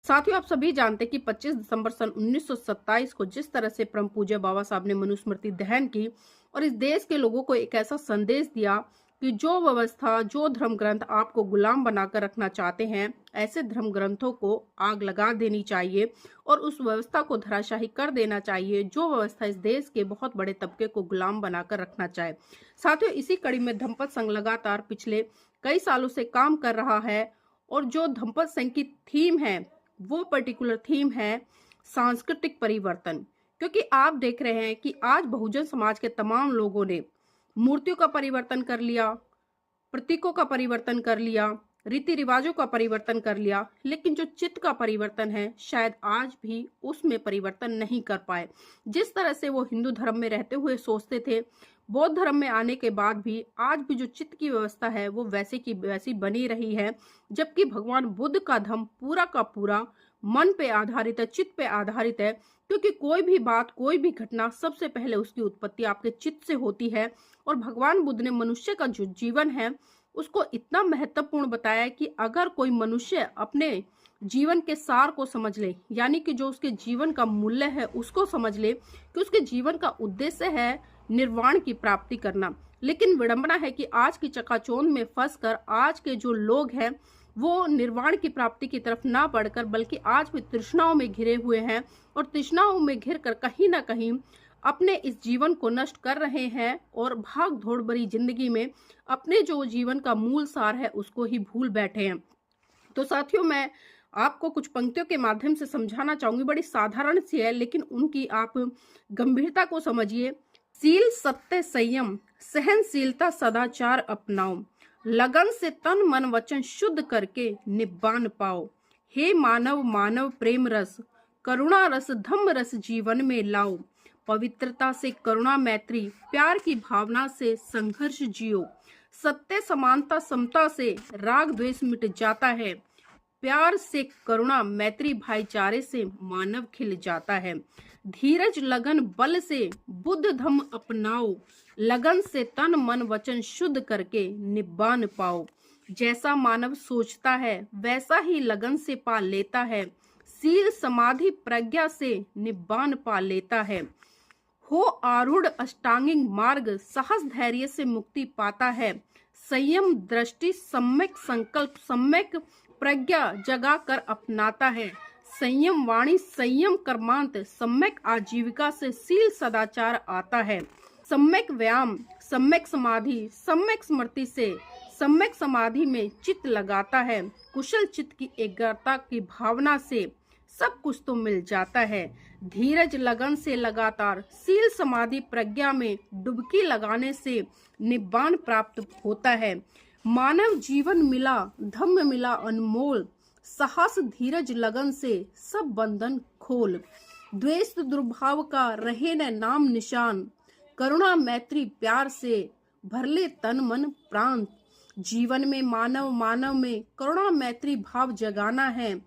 साथियों, आप सभी जानते हैं कि 25 दिसंबर सन 1927 को जिस तरह से परम पूज्य बाबा साहब ने मनुस्मृति दहन की और इस देश के लोगों को एक ऐसा संदेश दिया कि जो व्यवस्था, जो धर्म ग्रंथ आपको गुलाम बनाकर रखना चाहते हैं, ऐसे धर्म ग्रंथों को आग लगा देनी चाहिए और उस व्यवस्था को धराशाही कर देना चाहिए जो व्यवस्था इस देश के बहुत बड़े तबके को गुलाम बनाकर रखना चाहे। साथियों, इसी कड़ी में धम्पत संघ लगातार पिछले कई सालों से काम कर रहा है और जो धम्पत संघ की थीम है वो पर्टिकुलर थीम है सांस्कृतिक परिवर्तन। क्योंकि आप देख रहे हैं कि आज बहुजन समाज के तमाम लोगों ने मूर्तियों का परिवर्तन कर लिया, प्रतीकों का परिवर्तन कर लिया, रीति रिवाजों का परिवर्तन कर लिया, लेकिन जो चित्त का परिवर्तन है शायद आज भी उसमें परिवर्तन नहीं कर पाए। जिस तरह से वो हिंदू धर्म में रहते हुए सोचते थे, बौद्ध धर्म में आने के बाद भी आज भी जो चित्त की व्यवस्था है वो वैसे की वैसी बनी रही है, जबकि भगवान बुद्ध का धर्म पूरा का पूरा मन पे आधारित है, चित्त पे आधारित है। क्योंकि कोई भी बात, कोई भी घटना सबसे पहले उसकी उत्पत्ति आपके चित्त से होती है और भगवान बुद्ध ने मनुष्य का जो जीवन है उसको इतना महत्वपूर्ण बताया है कि अगर कोई मनुष्य अपने जीवन के सार को समझ ले, यानी कि जो उसके जीवन का मूल्य है उसको समझ ले कि उसके जीवन का उद्देश्य है निर्वाण की प्राप्ति करना। लेकिन विडंबना है कि आज की चकाचौंध में फंसकर आज के जो लोग हैं वो निर्वाण की प्राप्ति की तरफ ना बढ़कर बल्कि आज भी तृष्णाओं में घिरे हुए हैं और तृष्णाओं में घिर कर कहीं ना कहीं अपने इस जीवन को नष्ट कर रहे हैं और भाग दौड़ भरी जिंदगी में अपने जो जीवन का मूल सार है उसको ही भूल बैठे हैं। तो साथियों, मैं आपको कुछ पंक्तियों के माध्यम से समझाना चाहूंगी। बड़ी साधारण सी है लेकिन उनकी आप गंभीरता को समझिए। सील, सत्य, संयम, सहनशीलता, सदाचार अपनाओ, लगन से तन मन वचन शुद्ध करके निब्बान पाओ। हे मानव, मानव प्रेम रस, करुणा रस, धम्म रस जीवन में लाओ। पवित्रता से करुणा, मैत्री, प्यार की भावना से संघर्ष जियो। सत्य, समानता, समता से राग द्वेष मिट जाता है। प्यार से करुणा, मैत्री, भाईचारे से मानव खिल जाता है। धीरज, लगन, बल से बुद्ध धम्म अपनाओ। लगन से तन मन वचन शुद्ध करके निब्बान पाओ। जैसा मानव सोचता है वैसा ही लगन से पा लेता है। सील, समाधि, प्रज्ञा से निब्बान पा लेता है। हो आरूढ़ अष्टांगिक मार्ग, साहस धैर्य से मुक्ति पाता है। संयम दृष्टि, सम्यक संकल्प, सम्यक प्रज्ञा जगा कर अपनाता है। संयम वाणी, संयम कर्मांत, सम्यक आजीविका से सील सदाचार आता है। सम्यक व्यायाम, सम्यक समाधि, सम्यक स्मृति से सम्यक समाधि में चित्त लगाता है। कुशल चित्त की एकाग्रता की भावना से सब कुछ तो मिल जाता है। धीरज, लगन से लगातार सील, समाधि, प्रज्ञा में डुबकी लगाने से निब्बान प्राप्त होता है। मानव जीवन मिला, धम्म मिला अनमोल, साहस धीरज लगन से सब बंधन खोल। द्वेष दुर्भाव का रहे न नाम निशान, करुणा मैत्री प्यार से भर ले तन मन प्राण। जीवन में मानव में करुणा मैत्री भाव जगाना है।